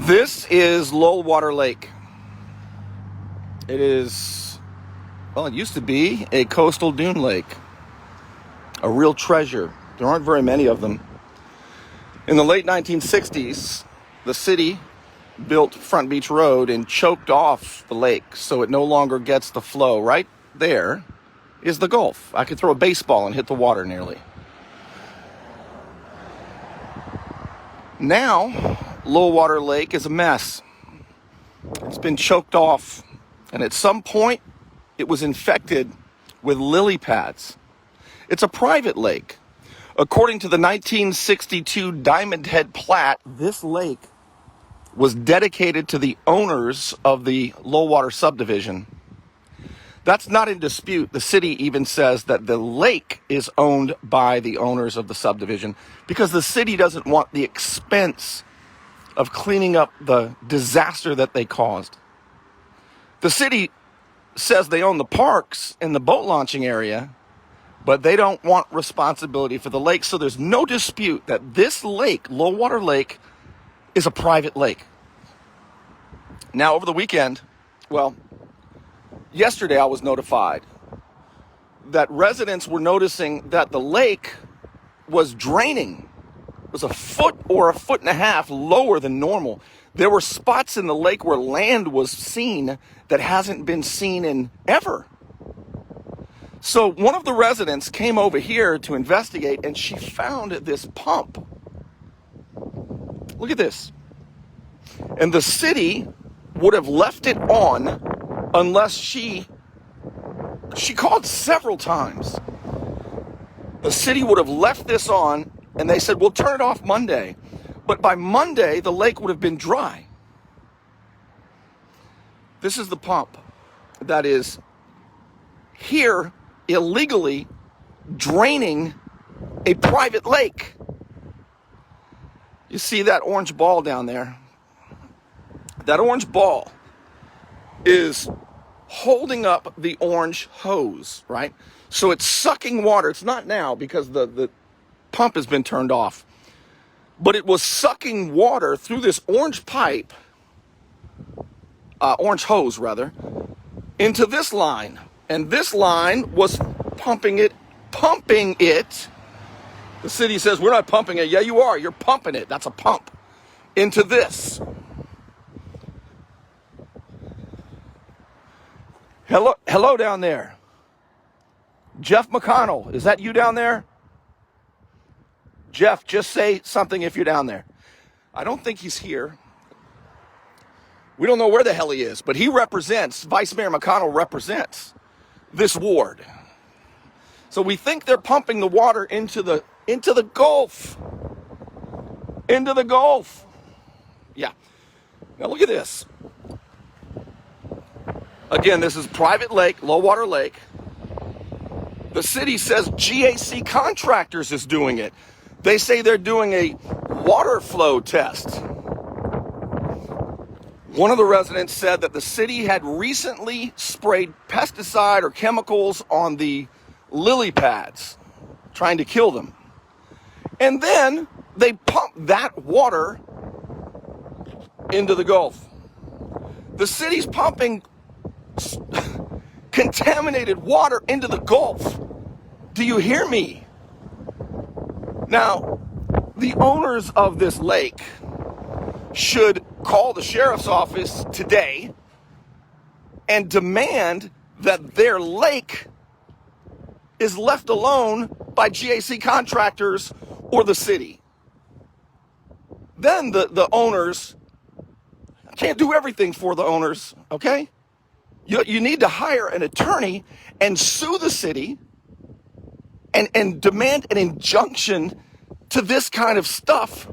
This is Lullwater Lake. It is, well, it used to be a coastal dune lake, a real treasure. There aren't very many of them. In the late 1960s, the city built Front Beach Road and choked off the lake so it no longer gets the flow. Right there is the Gulf. I could throw a baseball and hit the water nearly. Now, Lullwater Lake is a mess. It's been choked off, and at some point, it was infected with lily pads. It's a private lake. According to the 1962 Diamond Head plat, this lake was dedicated to the owners of the Lullwater subdivision. That's not in dispute. The city even says that the lake is owned by the owners of the subdivision because the city doesn't want the expense of cleaning up the disaster that they caused. The city says they own the parks and the boat launching area, but they don't want responsibility for the lake. So there's no dispute that this lake, Lullwater Lake, is a private lake. Now, over the weekend, yesterday I was notified that residents were noticing that the lake was draining. It was a foot or a foot and a half lower than normal. There were spots in the lake where land was seen that hasn't been seen in ever. So one of the residents came over here to investigate, and she found this pump. Look at this. And the city would have left it on unless she called several times. The city would have left this on, and they said, we'll turn it off Monday. But by Monday, the lake would have been dry. This is the pump that is here illegally draining a private lake. You see that orange ball down there? That orange ball is holding up the orange hose, right? So it's sucking water. It's not now because the pump has been turned off. But it was sucking water through this orange pipe, orange hose rather, into this line. And this line was pumping it. The city says, we're not pumping it. Yeah, you are. You're pumping it. That's a pump. Into this. Hello down there. Geoff McConnell, is that you down there? Geoff, just say something if you're down there. I don't think he's here. We don't know where the hell he is, but he represents, Vice Mayor McConnell represents this ward. So we think they're pumping the water into the Gulf. Into the Gulf. Yeah. Now look at this. Again, this is private lake, Lullwater Lake. The city says GAC Contractors is doing it. They say they're doing a water flow test. One of the residents said that the city had recently sprayed pesticide or chemicals on the lily pads, trying to kill them. And then they pumped that water into the Gulf. The city's pumping contaminated water into the Gulf. Do you hear me? Now, the owners of this lake should call the sheriff's office today and demand that their lake is left alone by GAC Contractors or the city. Then the owners can't do everything for the owners, okay? You need to hire an attorney and sue the city and demand an injunction to this kind of stuff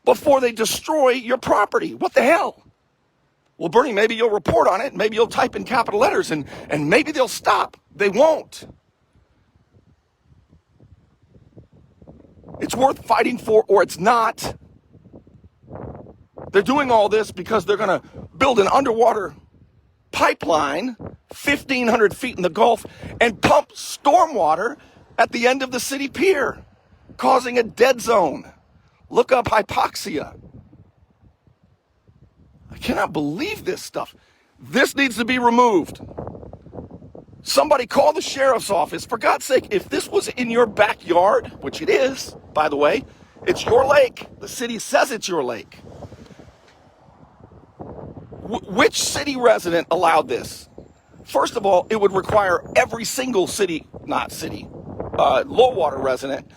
before they destroy your property. What the hell? Well, Bernie, maybe you'll report on it. Maybe you'll type in capital letters and maybe they'll stop. They won't. It's worth fighting for or it's not. They're doing all this because they're going to build an underwater pipeline 1,500 feet in the Gulf and pump stormwater at the end of the city pier, causing a dead zone. Look up hypoxia. I cannot believe this stuff. This needs to be removed. Somebody call the sheriff's office. For God's sake, if this was in your backyard, which it is, by the way, it's your lake. The city says it's your lake. Which city resident allowed this? First of all, it would require every single Lullwater resident,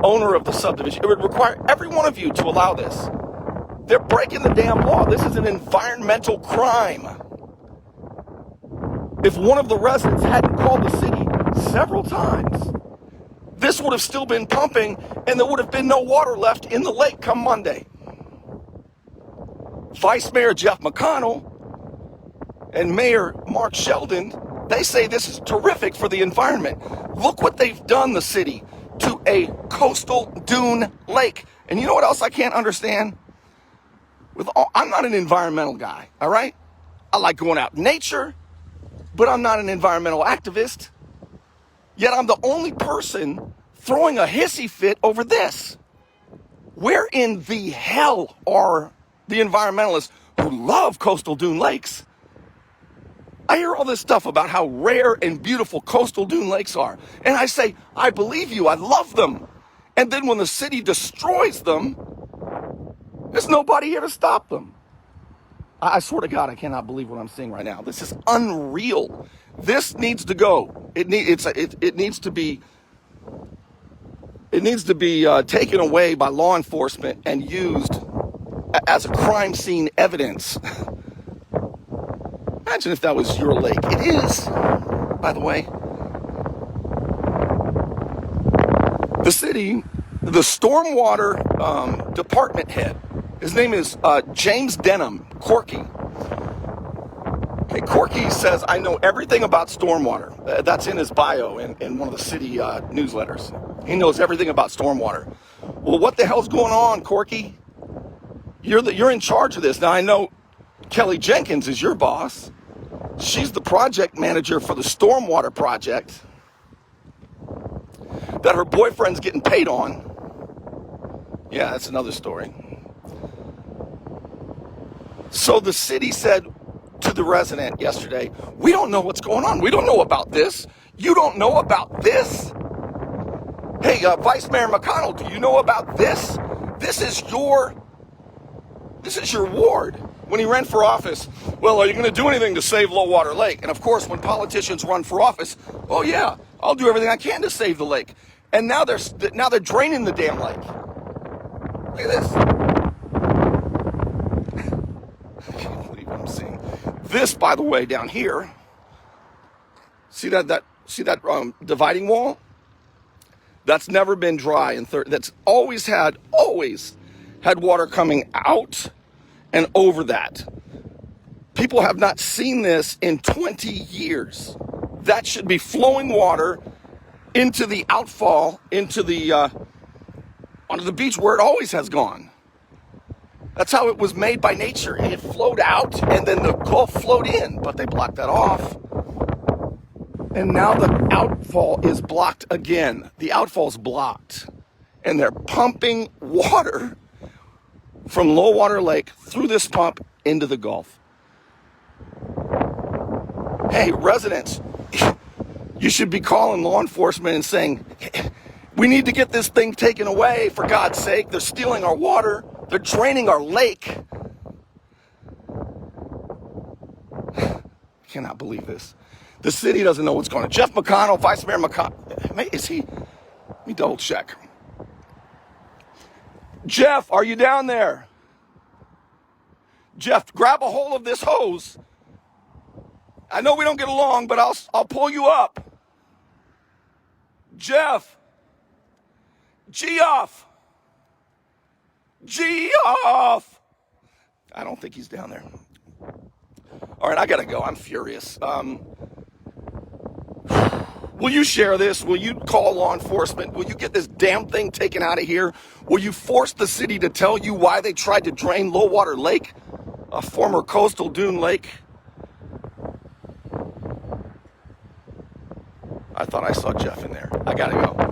owner of the subdivision, it would require every one of you to allow this. They're breaking the damn law. This is an environmental crime. If one of the residents hadn't called the city several times, this would have still been pumping and there would have been no water left in the lake come Monday. Vice Mayor Geoff McConnell and Mayor Mark Sheldon, they say this is terrific for the environment. Look what they've done, the city, to a coastal dune lake. And you know what else I can't understand? I'm not an environmental guy, all right? I like going out in nature, but I'm not an environmental activist. Yet I'm the only person throwing a hissy fit over this. Where in the hell are the environmentalists who love coastal dune lakes? I hear all this stuff about how rare and beautiful coastal dune lakes are. And I say, I believe you, I love them. And then when the city destroys them, there's nobody here to stop them. I swear to God, I cannot believe what I'm seeing right now. This is unreal. This needs to go. It needs to be taken away by law enforcement and used as a crime scene evidence. Imagine if that was your lake. It is, by the way. The city, the stormwater department head, his name is James Denham, Corky. Okay, Corky says, I know everything about stormwater. That's in his bio in one of the city newsletters. He knows everything about stormwater. Well, what the hell's going on, Corky? You're in charge of this. Now, I know Kelly Jenkins is your boss. She's the project manager for the stormwater project that her boyfriend's getting paid on. Yeah, that's another story. So the city said to the resident yesterday, we don't know what's going on. We don't know about this. You don't know about this? Hey, Vice Mayor McConnell, do you know about this? This is your ward. When he ran for office, well, are you going to do anything to save Lullwater Lake? And of course, when politicians run for office, oh yeah, I'll do everything I can to save the lake. And now they're draining the damn lake. Look at this. I can't believe what I'm seeing. This, by the way, down here. See that dividing wall? That's never been dry that's always had water coming out and over that. People have not seen this in 20 years. That should be flowing water into the outfall, onto the beach where it always has gone. That's how it was made by nature. It flowed out and then the Gulf flowed in, but they blocked that off. And now the outfall is blocked again. The outfall's blocked. And they're pumping water from Lullwater Lake through this pump into the Gulf. Hey, residents, you should be calling law enforcement and saying, we need to get this thing taken away, for God's sake. They're stealing our water. They're draining our lake. I cannot believe this. The city doesn't know what's going on. Geoff McConnell, Vice Mayor McConnell, is he? Let me double check. Jeff, are you down there? Jeff, grab a hold of this hose. I know we don't get along, but I'll pull you up. Geoff. Geoff. I don't think he's down there. All right, I gotta go. I'm furious. Will you share this? Will you call law enforcement? Will you get this damn thing taken out of here? Will you force the city to tell you why they tried to drain Lullwater Lake, a former coastal dune lake? I thought I saw Jeff in there. I gotta go.